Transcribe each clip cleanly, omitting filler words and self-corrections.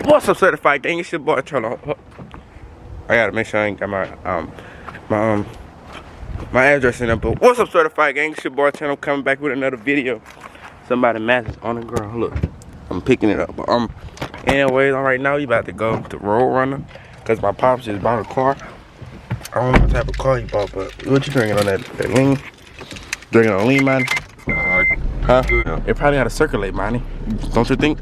What's up, certified gang? It's your boy Trello. I gotta make sure I ain't got my address in there. But what's up, certified gang? It's your boy Trello coming back with another video. Somebody matches on the ground. Look, I'm picking it up. But anyways, right now we about to go to Road Runner because my pops just bought a car. I don't know what type of car he bought, but what you drinking on that lean? Drinking on lean, man? Huh? It probably had to circulate, man. Don't you think?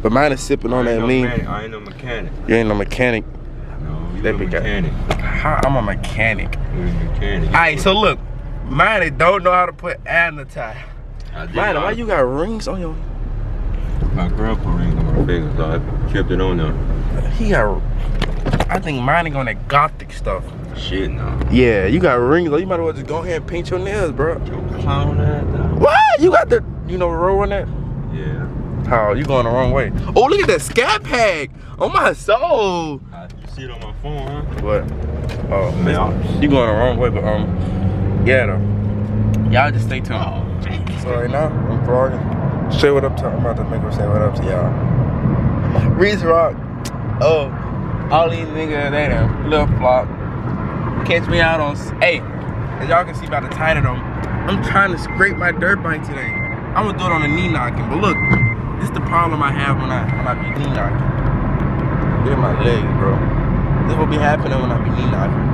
But mine is sipping on that lean. I ain't no mechanic. You ain't no mechanic. No, you That a big mechanic. I'm a mechanic. You're a mechanic. Alright, so look, mine don't know how to put air in the tire. Mine, why you got rings on your? My grandpa ring on my finger, so I kept it on there. He got. I think mine on that gothic stuff. Shit, no. Yeah, you got rings. You might as well just go ahead and paint your nails, bro. Your clown ass. What? You got the, you know, the roll on that? Yeah. How you going the wrong way? Oh, look at that scat pack. Oh my soul. You see it on my phone, huh? What? Oh, man. You going the wrong way, but yeah though. Y'all just stay tuned. Oh. So right now, I'm vlogging. Say what up to, I'm about to make her say what up to y'all. Reese Rock. Oh, all these niggas, they done little flop. Catch me out on, hey, as y'all can see by the title though, I'm trying to scrape my dirt bike today. I'm gonna do it on a knee knocking, but look, this is the problem I have when I be knee knocking. Look at my legs, bro. This will be happening when I be knee knocking.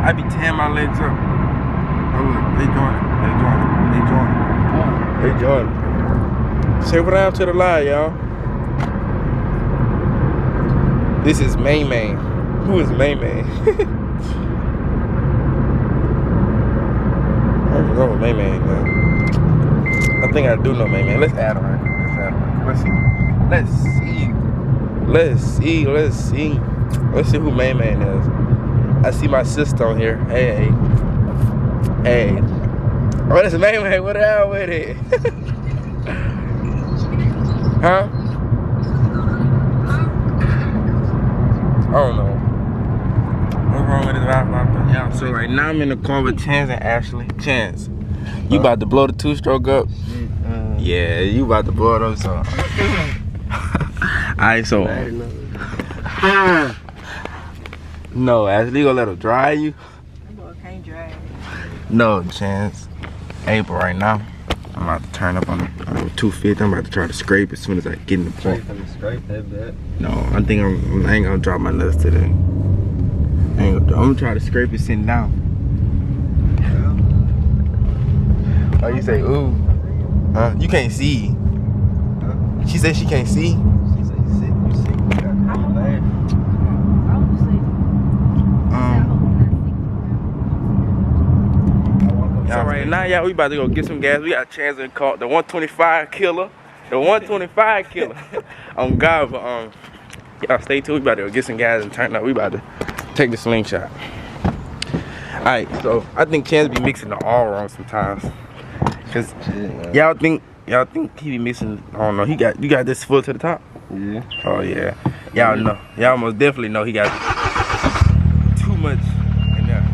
I be tearing my legs up. Oh look, they join it. They join it. Say what up to the live, y'all. This is May May. Who is May May? I don't know May May, man. I think I do know May May. Let's add her. Let's see who May May is. I see my sister on here. Hey. Oh, that's May May. What the hell with it? Huh? I don't know. What's wrong with this Wi-Fi? Yeah, so right now I'm in the car with Chance and Ashley. Chance, you about to blow the two-stroke up? Yeah, you about to blow it up, so. Alright, so. No, Ashley, you gonna let her dry you? I can't dry. No, Chance. Hey, but right now, I'm about to turn up on the 250. I'm about to try to scrape as soon as I get in the point. Scrape that bit. No, I think I ain't gonna drop my nuts today. I'm gonna try to scrape it sitting down. Oh, you say, ooh. Huh? You can't see. Huh? She said she can't see. She said you see. So right now, y'all, we about to go get some gas. We got a chance to call the 125 killer. The 125 killer. On God, but y'all stay tuned. We about to go get some gas and turn up. We about to take the slingshot. Alright, so I think Chance be mixing the all wrong sometimes. Cause y'all think he be mixing, I don't know, you got this full to the top? Yeah. Oh yeah. Y'all know. Y'all most definitely know he got too much in there.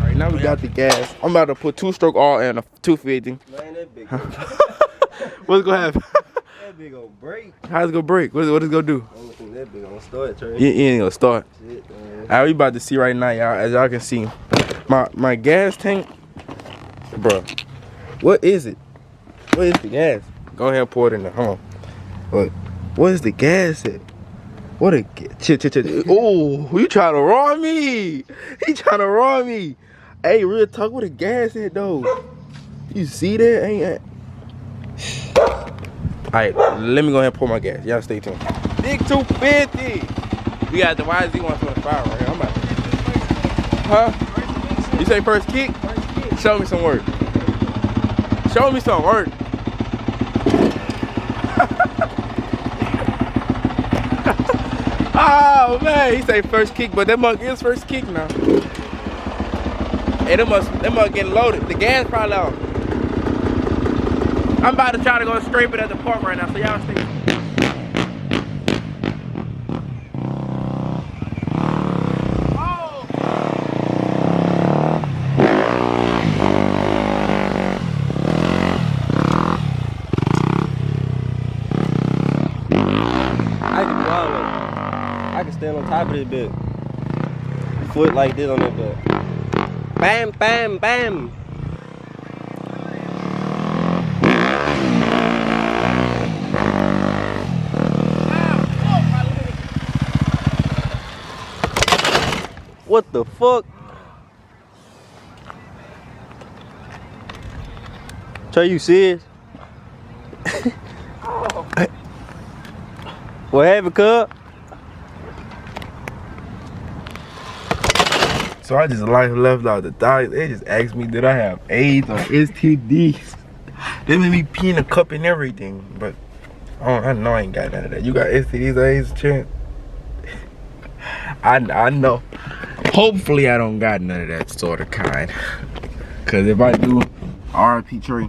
Alright, now we got the gas. I'm about to put two-stroke all in a 250. Man, that big. What's gonna happen? That big gonna break. How's it gonna break? What is it gonna do? I don't think that big gonna start, Trey. You ain't gonna start. Shit, man. Alright, we about to see right now, y'all. As y'all can see, my gas tank, bro. What is it? What is the gas? Go ahead and pour it in there. Hold on. Look, what is the gas at? What a oh, you trying to rob me? He trying to rob me. Hey, real talk. What a gas at though? You see that? Ain't that? Alright, let me go ahead and pour my gas. Y'all stay tuned. Big 250. We got the YZ 125 right here. I'm about to. Huh? You say first kick? Show me some work. Show me some work. Oh man, he say first kick, but that mug is first kick now. Hey, that must getting loaded. The gas probably off. I'm about to try to go scrape it at the park right now, so y'all stay. taller. I can stand on top of this bitch. Foot like this on that bitch. Bam, bam, bam. What the fuck? Trey, you serious? What happened, cub? So I just left out the doctor. They just asked me, did I have AIDS or STDs? They made me pee in a cup and everything, but I know I ain't got none of that. You got STDs or AIDS, Chance? I know. Hopefully I don't got none of that sort of kind. Cause if I do, RIP Trey.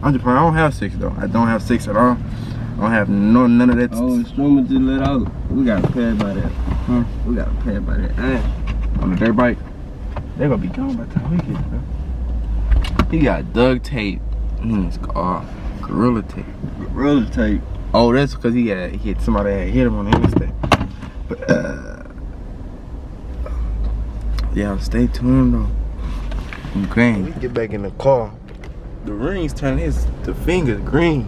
I'm just playing. I don't have sex though. I don't have sex at all. I don't have none of that. Oh, Stromer just let out. We gotta pay by that. Huh? We gotta pay by that. On the dirt bike. They gonna be gone by the time we get there. He got duct tape. Gorilla tape. Gorilla tape. Oh, that's because he hit somebody that hit him on the interstate. But yeah, stay tuned though. Green. We get back in the car. The rings turn the fingers green.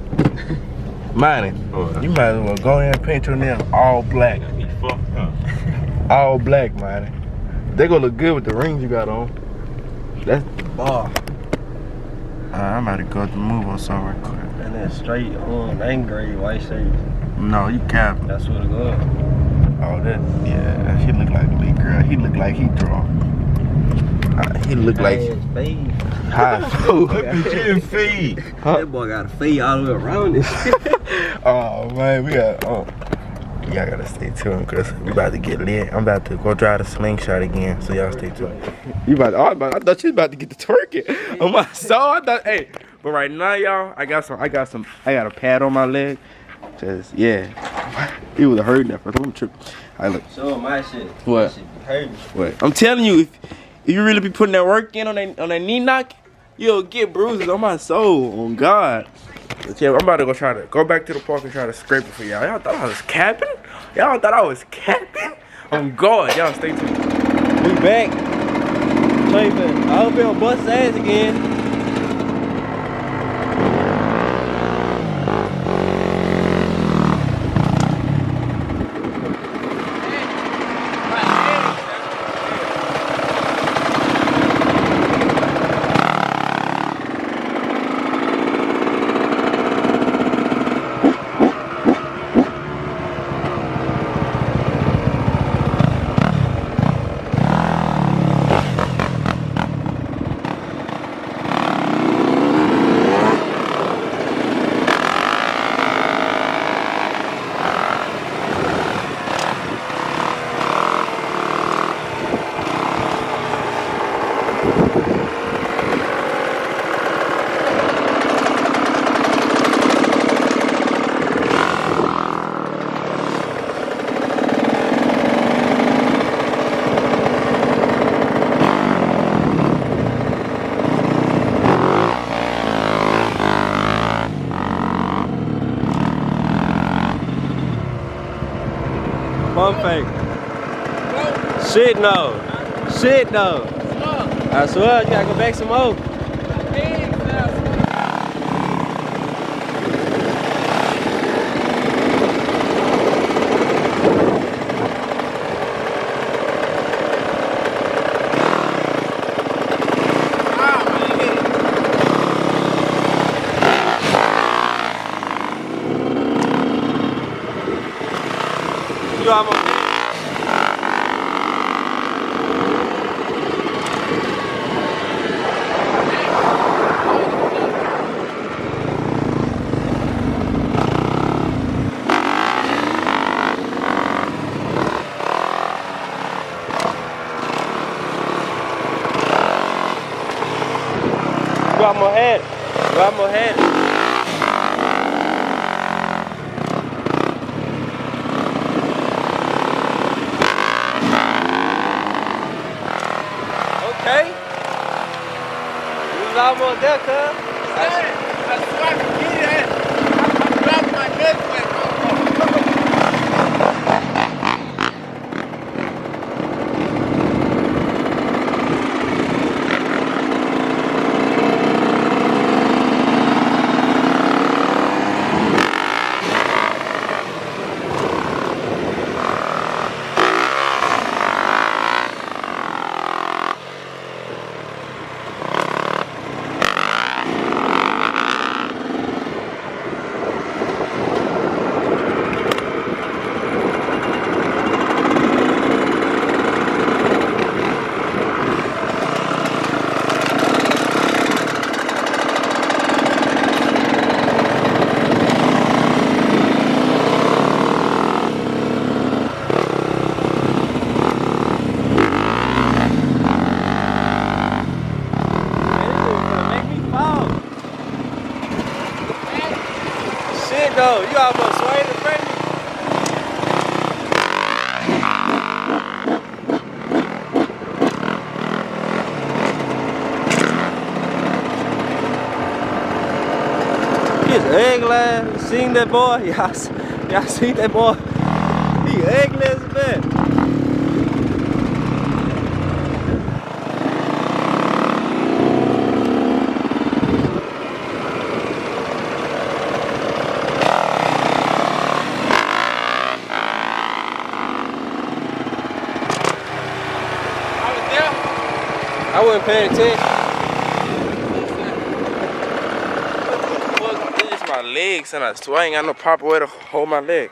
Mine. You might as well go in and paint your nails all black. He fucked up. All black, man. They gonna look good with the rings you got on. That's the bar. I'm about to go to move on somewhere quick. And then straight on, angry white shades. No, you cap. That's what it was. Oh, yeah, he look like a big girl. He look like he draw. He look like high food. Feed. That boy got a feed all the way around this. Oh man, y'all gotta stay tuned because we about to get lit. I'm about to go drive the Slingshot again, so y'all stay tuned. I thought you was about to get the twerking on my soul. But right now, y'all, I got a pad on my leg. Just it was hurting at first. I'm tripping. Look. Show my shit. What? My shit be hurting. What? I'm telling you, if you really be putting that work in on that knee knock, you'll get bruises on my soul. On God. But yeah, I'm about to go back to the park and try to scrape it for y'all. Y'all thought I was capping? Y'all thought I was capping? On God, y'all stay tuned. We back. Trey, I hope he don't bust his ass again. Pump fake. Shit no. Shit no. I swear you gotta go back some more. You almost got my head. Got my head. Okay. You was almost there, cuz. I swear I can get it. I dropped my nuts like He's ugly. You seen that boy? Y'all seen that boy? He ugly as a bitch. I wasn't paying attention. What the fuck? It's my legs, and I swear I ain't got no proper way to hold my leg.